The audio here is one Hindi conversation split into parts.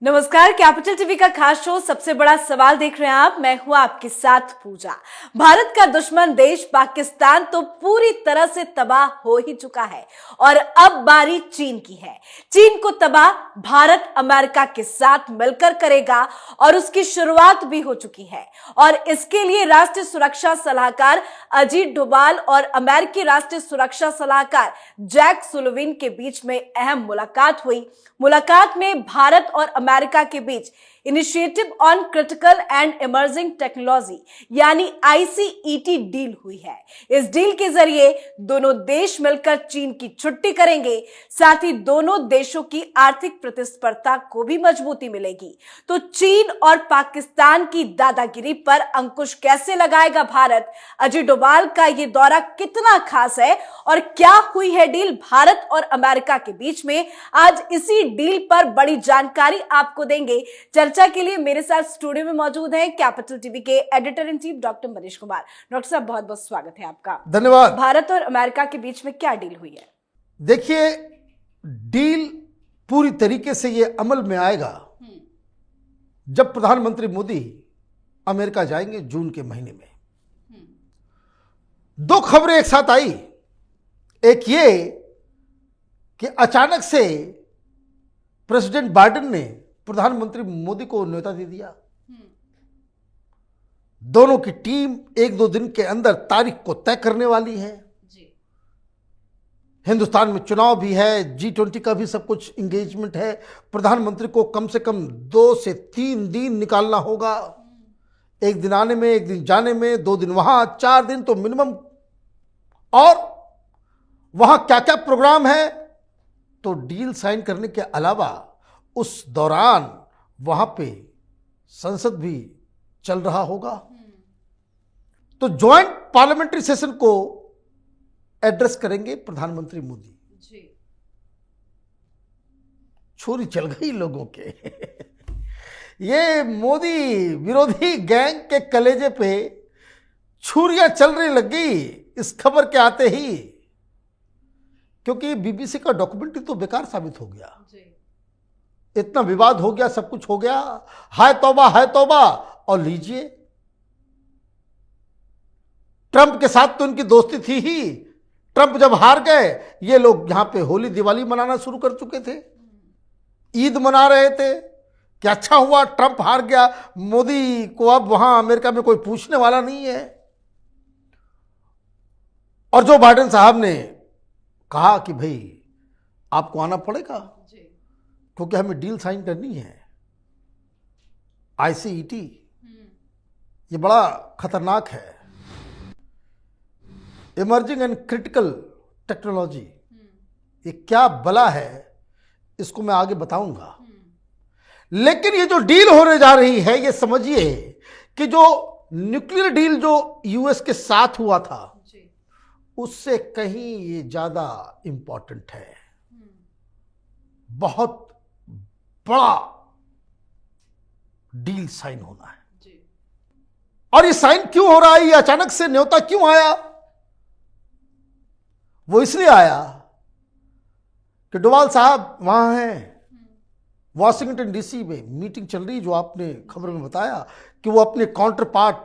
नमस्कार, कैपिटल टीवी का खास शो सबसे बड़ा सवाल देख रहे हैं आप। मैं हूं आपके साथ पूजा। भारत का दुश्मन देश पाकिस्तान तो पूरी तरह से तबाह हो ही चुका है और अब बारी चीन की है। चीन को तबाह भारत अमेरिका के साथ मिलकर करेगा और उसकी शुरुआत भी हो चुकी है। और इसके लिए राष्ट्रीय सुरक्षा सलाहकार अजीत डोभाल और अमेरिकी राष्ट्रीय सुरक्षा सलाहकार जैक सुलिवान के बीच में अहम मुलाकात हुई। मुलाकात में भारत और अमेरिका के बीच initiative on critical and emerging technology यानी ICET डील हुई है। इस डील के जरिए दोनों देश मिलकर चीन की छुट्टी करेंगे, साथ ही दोनों देशों की आर्थिक प्रतिस्पर्धा को भी मजबूती मिलेगी। तो चीन और पाकिस्तान की दादागिरी पर अंकुश कैसे लगाएगा भारत? अजीत डोभाल का यह दौरा कितना खास है और क्या हुई है डील भारत और अमेरिका के बीच में? आज इसी डील पर बड़ी जानकारी आपको देंगे। चर्चा के लिए मेरे साथ स्टूडियो में मौजूद हैं कैपिटल टीवी के editor in chief doctor Manish Kumar. Doctor साहब, बहुत बहुत स्वागत है आपका। धन्यवाद। भारत और अमेरिका के बीच में क्या डील हुई है? देखिए, डील पूरी तरीके से ये अमल में आएगा जब प्रधानमंत्री मोदी अमेरिका जाएंगे जून के महीने में। दो खबरें एक साथ आई। एक ये कि अचानक से प्रेसिडेंट बाइडेन ने प्रधानमंत्री मोदी को न्योता दे दिया। दोनों की टीम एक दो दिन के अंदर तारीख को तय करने वाली है। हिंदुस्तान में चुनाव भी है, G20 का भी सब कुछ इंगेजमेंट है। प्रधानमंत्री को कम से कम 2 से 3 दिन निकालना होगा। एक दिन आने में, एक दिन जाने में, 2 दिन वहां, 4 दिन तो मिनिमम। और वहां क्या क्या प्रोग्राम है, तो डील साइन करने के अलावा उस दौरान वहां पे संसद भी चल रहा होगा। तो ज्वाइंट पार्लियामेंट्री सेशन को एड्रेस करेंगे प्रधानमंत्री मोदी। छोरी चल गई लोगों के ये मोदी विरोधी गैंग के कलेजे पे छुरियां चलने लग गई इस खबर के आते ही, क्योंकि BBC का डॉक्यूमेंट्री तो बेकार साबित हो गया। इतना विवाद हो गया, सब कुछ हो गया, हाय तौबा हाय तौबा। और लीजिए, ट्रंप के साथ तो इनकी दोस्ती थी ही। ट्रंप जब हार गए, ये लोग यहां पे होली दिवाली मनाना शुरू कर चुके थे, ईद मना रहे थे कि अच्छा हुआ ट्रंप हार गया, मोदी को अब वहां अमेरिका में कोई पूछने वाला नहीं है। और जो बाइडेन साहब ने कहा कि भाई आपको आना पड़ेगा क्योंकि हमें डील साइन करनी है। ICET ये बड़ा खतरनाक है, इमर्जिंग एंड क्रिटिकल टेक्नोलॉजी। ये क्या बला है, इसको मैं आगे बताऊंगा। लेकिन ये जो डील होने जा रही है, ये समझिए कि जो न्यूक्लियर डील जो US के साथ हुआ था, उससे कहीं ये ज्यादा इंपॉर्टेंट है। बहुत बड़ा डील साइन होना है। और ये साइन क्यों हो रहा है, ये अचानक से न्योता क्यों आया? वो इसलिए आया कि डोभाल साहब वहां हैं, वॉशिंगटन DC में मीटिंग चल रही, जो आपने खबर में बताया कि वो अपने काउंटर पार्ट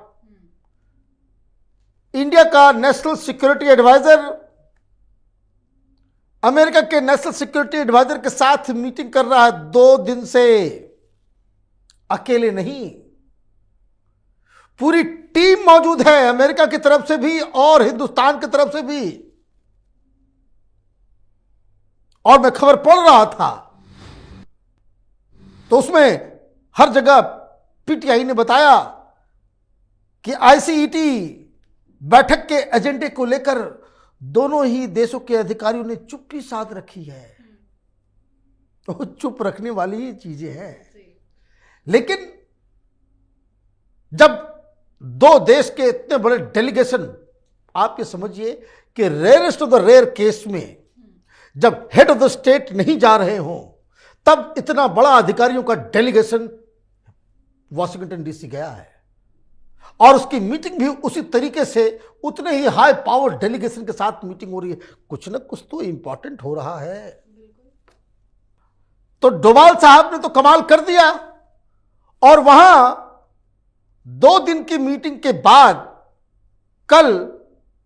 इंडिया का नेशनल सिक्योरिटी एडवाइजर, अमेरिका के नेशनल सिक्योरिटी एडवाइजर के साथ मीटिंग कर रहा है 2 दिन से। अकेले नहीं, पूरी टीम मौजूद है, अमेरिका की तरफ से भी और हिंदुस्तान की तरफ से भी। और मैं खबर पढ़ रहा था तो उसमें हर जगह PTI ने बताया कि ICET बैठक के एजेंडे को लेकर दोनों ही देशों के अधिकारियों ने चुप्पी साध रखी है। तो चुप रखने वाली ही चीजें हैं। लेकिन जब 2 देश के इतने बड़े डेलीगेशन, आप ये समझिए कि rarest of the rare case में जब हेड ऑफ द स्टेट नहीं जा रहे हों, तब इतना बड़ा अधिकारियों का डेलीगेशन वॉशिंगटन DC गया है। और उसकी मीटिंग भी उसी तरीके से, उतने ही हाई पावर डेलीगेशन के साथ मीटिंग हो रही है। कुछ ना कुछ तो इंपॉर्टेंट हो रहा है। तो डोभाल साहब ने तो कमाल कर दिया, और वहां 2 दिन की मीटिंग के बाद कल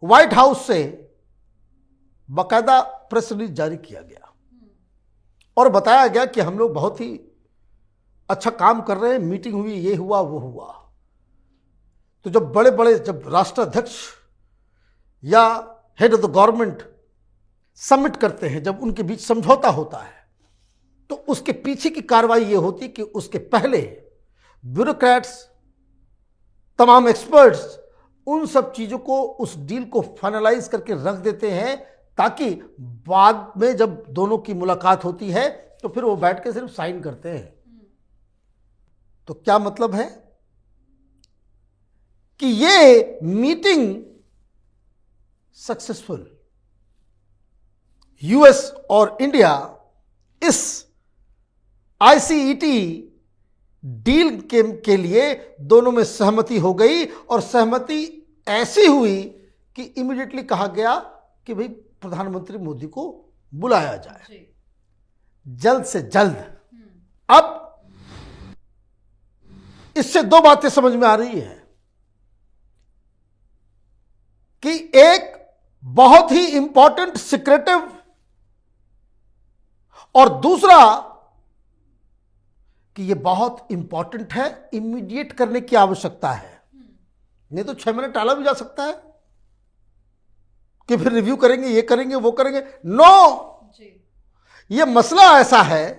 व्हाइट हाउस से बाकायदा प्रेस रिलीज जारी किया गया और बताया गया कि हम लोग बहुत ही अच्छा काम कर रहे हैं, मीटिंग हुई, ये हुआ वो हुआ। तो जब बड़े बड़े जब राष्ट्राध्यक्ष या head of the government summit करते हैं, जब उनके बीच समझौता होता है, तो उसके पीछे की कार्रवाई ये होती कि उसके पहले ब्यूरोक्रेट्स, तमाम एक्सपर्ट्स उन सब चीजों को, उस डील को फाइनलाइज करके रख देते हैं, ताकि बाद में जब दोनों की मुलाकात होती है तो फिर वो बैठ के सिर्फ साइन करते हैं। तो क्या मतलब है कि ये मीटिंग सक्सेसफुल, यूएस और इंडिया इस आईसीईटी डील के लिए दोनों में सहमति हो गई, और सहमति ऐसी हुई कि इमीडिएटली कहा गया कि भाई प्रधानमंत्री मोदी को बुलाया जाए जल्द से जल्द। अब इससे 2 बातें समझ में आ रही है कि एक बहुत ही इंपॉर्टेंट सीक्रेटिव, और दूसरा कि ये बहुत इंपॉर्टेंट है, इमीडिएट करने की आवश्यकता है। नहीं तो 6 महीने टाला भी जा सकता है कि फिर रिव्यू करेंगे, ये करेंगे, वो करेंगे। नो, ये मसला ऐसा है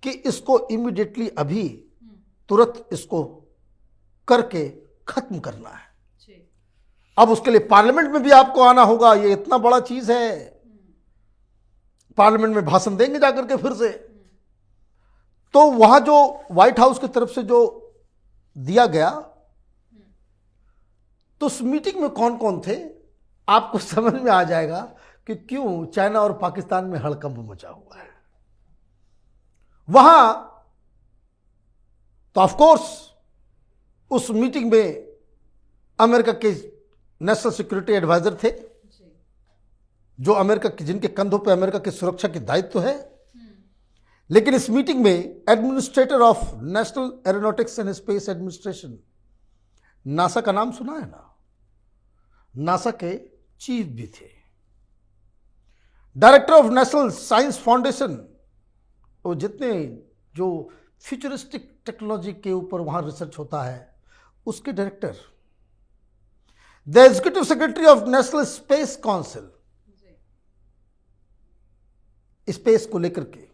कि इसको इमीडिएटली अभी तुरंत इसको करके खत्म करना है। अब उसके लिए पार्लियामेंट में भी आपको आना होगा, ये इतना बड़ा चीज है। पार्लियामेंट में भाषण देंगे जाकर के फिर से। तो वहां जो व्हाइट हाउस की तरफ से जो दिया गया, तो उस मीटिंग में कौन कौन थे आपको समझ में आ जाएगा कि क्यों चाइना और पाकिस्तान में हड़कंप मचा हुआ है। वहां तो ऑफ कोर्स उस मीटिंग में अमेरिका के नेशनल सिक्योरिटी एडवाइजर थे, जो अमेरिका के, जिनके कंधों पर अमेरिका की सुरक्षा के दायित्व है। लेकिन इस मीटिंग में administrator of national aeronautics and space administration, NASA का नाम सुना है ना, नासा के चीफ भी थे। Director of national science foundation, वो जितने जो फ्यूचरिस्टिक टेक्नोलॉजी के ऊपर वहां रिसर्च होता है, उसके director. The executive secretary of national space council, space को लेकर के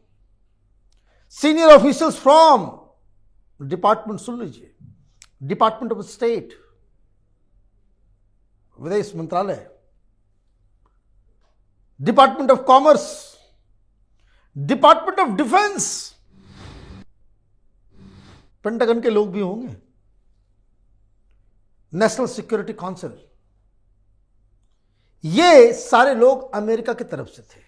सीनियर ऑफिसर्स फ्रॉम डिपार्टमेंट, सुन लीजिए, डिपार्टमेंट ऑफ स्टेट, विदेश मंत्रालय, department of commerce, department of defence, pentagon के लोग भी होंगे, नेशनल सिक्योरिटी काउंसिल, ये सारे लोग अमेरिका की तरफ से थे।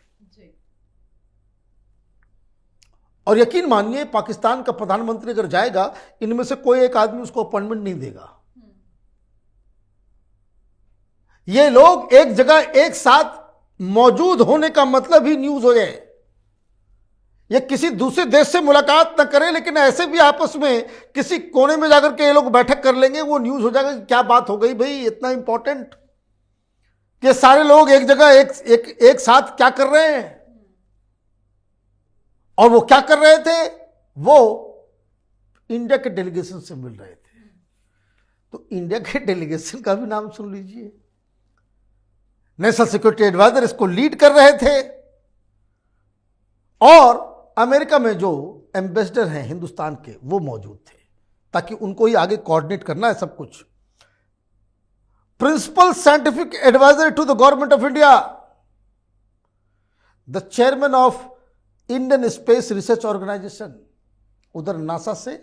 और यकीन मानिए, पाकिस्तान का प्रधानमंत्री अगर जाएगा, इनमें से कोई एक आदमी उसको अपॉइंटमेंट नहीं देगा। ये लोग एक जगह एक साथ मौजूद होने का मतलब ही न्यूज हो जाए। ये किसी दूसरे देश से मुलाकात न करें, लेकिन ऐसे भी आपस में किसी कोने में जाकर के ये लोग बैठक कर लेंगे, वो न्यूज हो जाएगा कि क्या बात हो गई भाई, इतना इंपॉर्टेंट कि सारे लोग एक जगह एक साथ क्या कर रहे हैं। और वो क्या कर रहे थे, वो इंडिया के डेलीगेशन से मिल रहे थे। तो इंडिया के डेलीगेशन का भी नाम सुन लीजिए, नेशनल सिक्योरिटी एडवाइजर इसको लीड कर रहे थे, और अमेरिका में जो एम्बेसडर हैं हिंदुस्तान के, वो मौजूद थे, ताकि उनको ही आगे कोऑर्डिनेट करना है सब कुछ। Principal scientific adviser to the government of India, the chairman of Indian space research organisation, उधर नासा से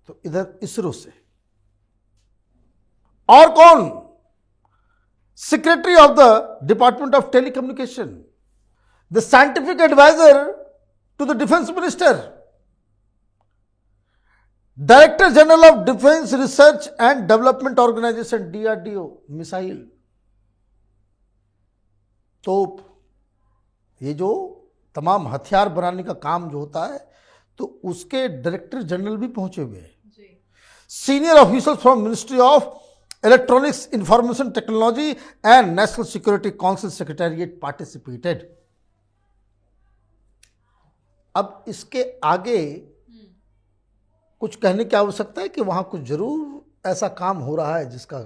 तो इधर इसरो से। और कौन, secretary of the department of telecommunication, the scientific adviser to the defence minister, director general of defence research and development organisation, DRDO, missile, तोप, ये जो तमाम हथियार बनाने का काम जो होता है, तो उसके डायरेक्टर जनरल भी पहुंचे हुए हैं। Senior officers from ministry of electronics information technology and national security council secretariat participated. अब इसके आगे कुछ कहने की आवश्यकता है कि वहां कुछ जरूर ऐसा काम हो रहा है जिसका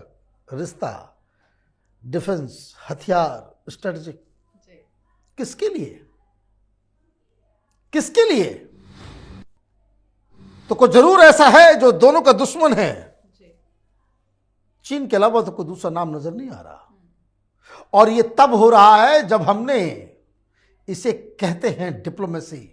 रिश्ता डिफेंस, हथियार, स्ट्रेटेजिक, किसके लिए, किसके लिए? तो कुछ जरूर ऐसा है जो दोनों का दुश्मन है। चीन के अलावा तो कोई दूसरा नाम नजर नहीं आ रहा। और ये तब हो रहा है जब हमने इसे कहते हैं डिप्लोमेसी।